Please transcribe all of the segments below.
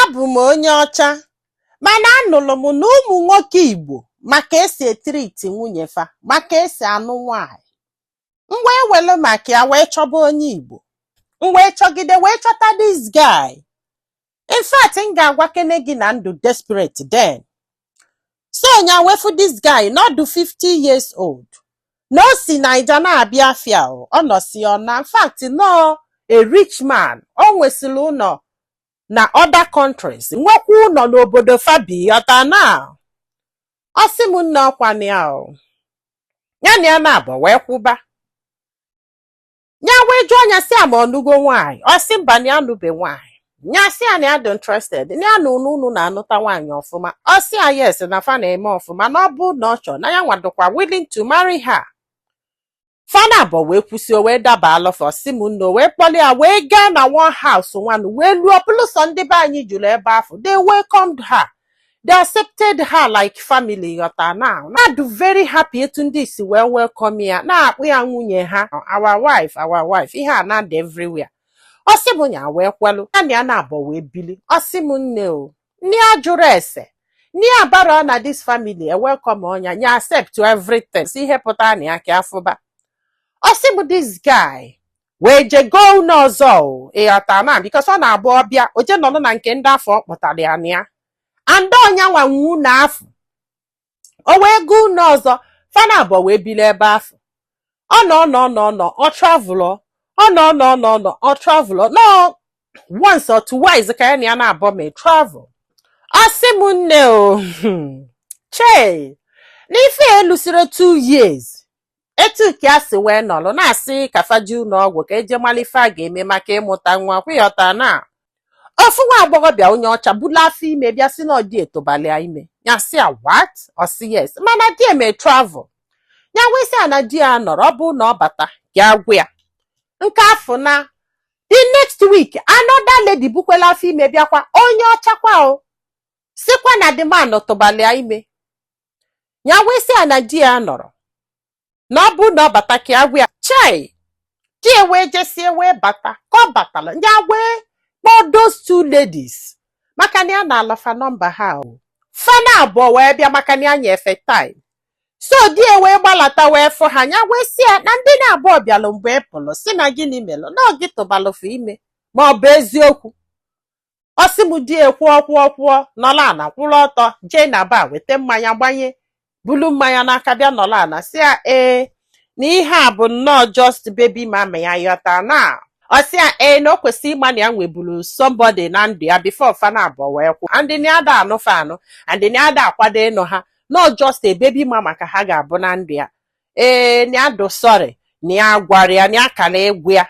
abụ m onye ọcha mana anụrụ m na ụmụ nwoke Igbo maka esi etriti nwunye fa maka esi anụ nwanyị. M wee welu maka ya wee chọba onye Igbo. M wee chọgide wee chọta this guy. In fact, m ga-agwa kene gị na ndụ desperate then. So nya wefu this guy not do 50 years old. No si Naija na-abịa afịa ọ nọ si ọ na. In fact, no a rich man. O nwesịrị ụlọ na other countries. Nwekwa ụlọ n'obodo Fabi ọta na. Ọ sị m nne ọkwa ya o. Ya na ya na-abọ wee kwụba. Nya wee jụọ nya si ama ọnụgo nwaanyị. Ọ sị mba na ya anụbe nwaanyị. Nya si ya na ya dị interested. Na ya na unu na-anụta nwaanyị ọfụma. Ọ sị ya yes na fa na-eme ọfụma na ọ bụ na ọ chọrọ na ya nwadokwa willing to marry her. Fana abọ wee kwụsị o wee daba alọfa si m nno wee kpọli ya wee gaa na one house nwanụ wee luo pụlụsọ ndị be anyị jụrụ ebe afọ. They welcomed her. They accepted her like family ghọta now. Na-adụ very happy etu ndị isi wee welcome ya na-akpụ ya nwunye ha our wife ihe a na-adị everywhere. Ọ sị m nya wee kwelu ya na ya na-abọ wee bili. Ọ sị m nne o nne a jụrụ ese nne a bara na this family welcome onya nya accept to everything. Si ihe pụta na ya ka afụba. Ọ sị m this guy wee je go n'ọzọ ịghọta na because ọ na-abụ ọbịa o je nọnụ na nke ndị afọ ọ kpọtara ya na ya and ọnya nwa nwu na afọ o wee go n'ọzọ fana abụọ wee bili ebe afọ ọ nọ ọ travel ọ travel no once or twice ka ya na ya na-abọ ma travel. Ọ sị m nne o che n'ife elusiri 2 years etu ka ya si wee nọlụ na-asị ka faji ụlọọgwụ ka eje malife a ga-eme maka ịmụta nwa kwịọta na ofu nwa agbọghọbịa onye ọcha bulu afọ ime bịa sị na ọ dị etobalịa ime ya sị ya what ọ sị yes mana di eme travel ya wee sị na di ya nọrọ ọ bụ na ọ bata ga agwụ ya nke afọ na the next week another lady bukwela afọ ime bịakwa onye ọcha kwa o sikwa na di man tobalịa ime ya wee sị na di ya nọrọ na ọ bụ na ọ bata ka agwụ ya chai di wee jesie wee bata ka ọ batala ndị agwee kpọọ those two ladies maka na ya na-alafa nọmba ha o fana abụọ wee bịa maka na ya nyefe time so di wee gbalata wee fụ ha nya wee si ya na ndị na-abụọ bịalụ mgbe ị pụlụ si na gịnị melụ na ọ gị tụbalụfụ ime ma ọ bụ eziokwu. Ọ sị m di kwụọ nọla ana kwụrụ ọtọ jee na ba weta mmanya gbanye bulu mmanya n'aka bịa nọla ana si ya na ihe a bụ nnọọ just baby mama ya yọta na ọ sị ya na o kwesịrị ịma na ya nwebulu somebody na ndụ ya before fana abụọ wee kwụ and na ya da anụfa anụ and na ya da akwado ịnụ ha not just a baby mama ka ha ga-abụ na ndụ ya na ya do sorry na ya gwara ya na ya kara egwu ya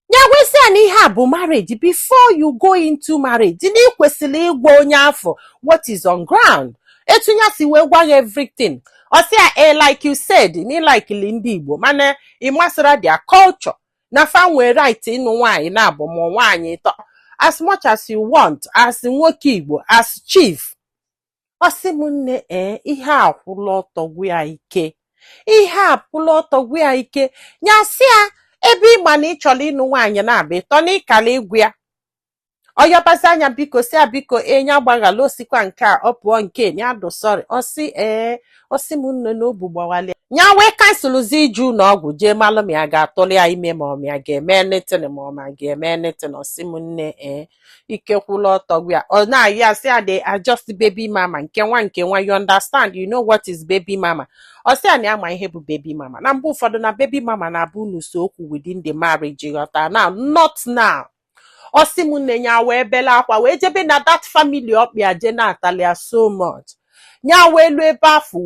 ya wee sị ya na ihe a bụ marriage before you go into marriage na ị kwesịrị ịgwa onye afọ what is on ground etu ya si wee gwa ya everything. Ọ sị ya like you said na ịlikili ndị Igbo mana ị masịra their culture na fa nwee right ịnụ nwaanyị na-abụ ma nwaanyị ịtọ as much as you want as nwoke Igbo as chief. Ọ sị m nne ihe a kwụla ọtọ gwu ya ike ihe a kwụla ọtọ gwu ya ike nya sị ya ebe ịma na ị chọrọ ịnụ nwaanyị na-abịa ịtọ na ịkala egwu ya ọ yọbazi anya biko si ya biko nya gbaghala osikwa nke a ọ pụọ nke na ya do sorry. Ọ sị ọ sị m nne na obu gbawali nya wee kanselụzi iju n'ọgwụ jee malụ ma ya ga-atụli ya ime ma ọ ma ya ga-eme anything ma ọ ma ga-eme anything. Ọ sị m nne ike kwụla ọtọ gwu ya ọ na-ayị ya sị ya they are just baby mama nke nwa you understand you know what is baby mama. Ọ sị ya na ya ma ihe bụ baby mama na mgbe ụfọdụ na baby mama na-abụ n'uso okwu within the marriage ghọta now not now. Ọ sị m nne nya wee bele akwa wee jebe na that family ọkpịa je na-atalia so much nya wee lu ebe afọ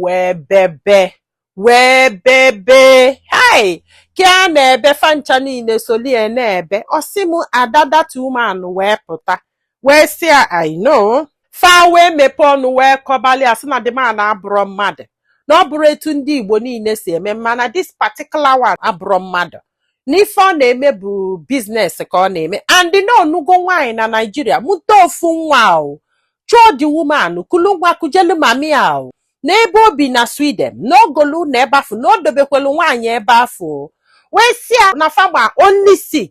wee bebe hai ka a na-ebe fancha niile solie na-ebe. Ọ sị m ada that woman wee pụta wee sị ya I know fa wee mepe ọnụ wee kọbali asị na dị man abụrụ mmadụ na ọ bụrụ etu ndị Igbo niile si eme mana this particular one abụrụ mmadụ n'ife ọ na-eme bụ biznes ka ọ na-eme and na onugo nwaanyị na Nigeria mụta ofu nwa o chụọ the woman kulu nwa kujelu mami a n'ebe obi na Sweden n'ogolu na ebe afọ na o dobekwelu nwaanyị ebe afọ wee si na fama only 6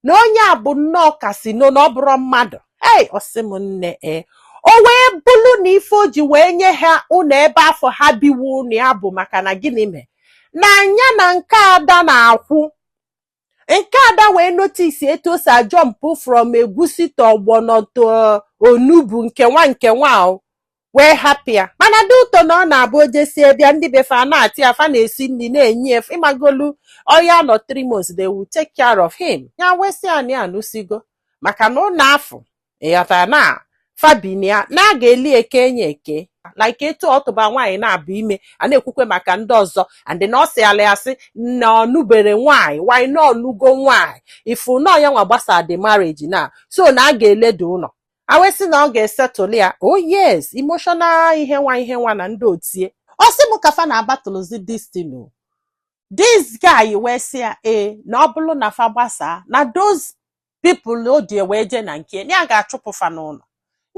na onye a bụ nnọọ kasino na ọ bụrụ mmadụ Hey, osimunne o wee bulu na ife o ji wee nye ha ụlọ ebe afọ ha biwu ụlọ ya bụ maka na gịnị mee na anya na nke ada na-akwụ. Nke ada wee notice etu o si ajọmpụ from egusi to ogbono to onubu nke nwa wee hapụ ya. Mana dị ụtọ na ọ na-abụ ojesie bịa ndị befe a na-ati afa na-esi nri na-enye efe ịmagolu ọya nọ 3 months they will take care of him. Ya wesị anyị anụsigo maka na ụlọ afọ ịghọtara na fabinia na a ga-eli eke enye eke like etu ọtụba nwaanyị na-abụ ime a na-ekwukwe maka ndị ọzọ and na ọ sị ala ya sị na ọnụbere nwaanyị wanyị na ọnụgo nwaanyị ifu na ọnya nwa gbasa the marriage na so na a ga-eledo ụlọ awesị na ọ ga-esetụlụ ya. Oh yes, emotional ihe nwa na ndị otie ọsị m kafa na abatụlụzi destiny. This guy wee sị ya na ọ bụrụ na fa gbasa na those people o die wee je na nke ya ga-achụpụ fa n'ụlọ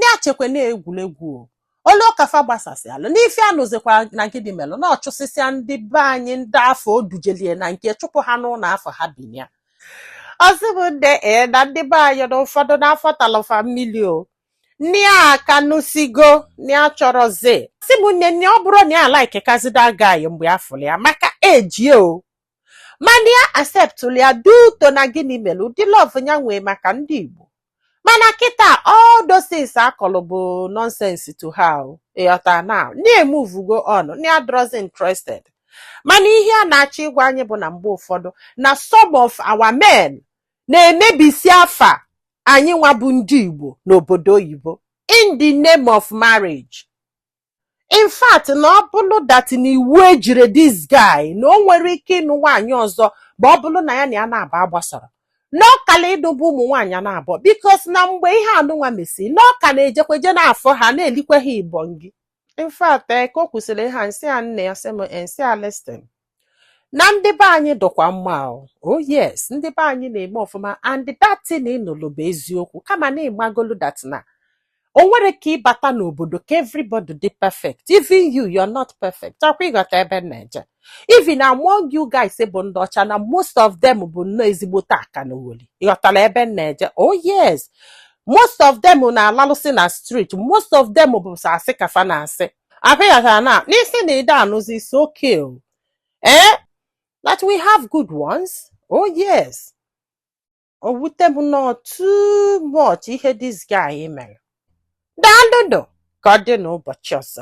ya chekwe na egwuregwu olu kafa gbasasị alụ n'ife anụzikwa na gịnị melụ na ọchụsịsịa ndị be anyị ndị afọ o dujelie na nke chụpụ ha n'ụlọ afọ ha bi ya. Ọsịbụ ndị na ndị be anyị na ụfọdụ n'afọ talụfa mmiri o nni aka nụsigo na achọrọzi si m nne ọ bụrụ na ya like kazida guy mgbe afụlụ ya maka eji o mana ya acceptụlụ ya duto na gịnị melụ ụdị love ya nwee maka ndị Igbo. Mana kịta all those things akọlụ bụ nonsense to her ịghọta na na-emuvugo on na adrozi interested. Mana ihe a na-achọ ịgwa anyị bụ na mgbe ụfọdụ na some of our men na-emebisi afa anyị nwa bụ ndị Igbo n'obodo oyibo in the name of marriage. In fact na ọ bụrụ that na iwu ejire this guy na o nwere ike ịnụ nwaanyị ọzọ ma ọ bụrụ na ya na ya na-aba agbasara n'ọkala ịdụbụ ụmụ nwaanyị na-abọ because na mgbe ihe anụnwa mesi n'ọka na-ejekweje n'afọ ha na-elikwe ha ibongi. In fact ka o kwụsịrị ha nsị a nne ya sị m nsị a listen na ndị be anyị dọkwa mma oh yes ndị be anyị na-eme ọfụma and that thing ịnụlụ bụ eziokwu kama na ịmagolu that na o nwere ka ịbata n'obodo ka everybody dị perfect even you're not perfect akwa ịghọta ebe na-eje even among you guys bụ ndị ọcha na most of them bụ nnọọ ezigbote aka na woli ịghọtara ebe na-eje. Oh yes, most of them na-alalụsị na street, most of them bụ asị kafa na asị akwa ịghọtara na n'isi na ide anụzi is okay that we have good ones. Oh yes, o wute m nọ too much ihe this guy mere. Daalụ ka ọ dị n'ụbọchị ọzọ.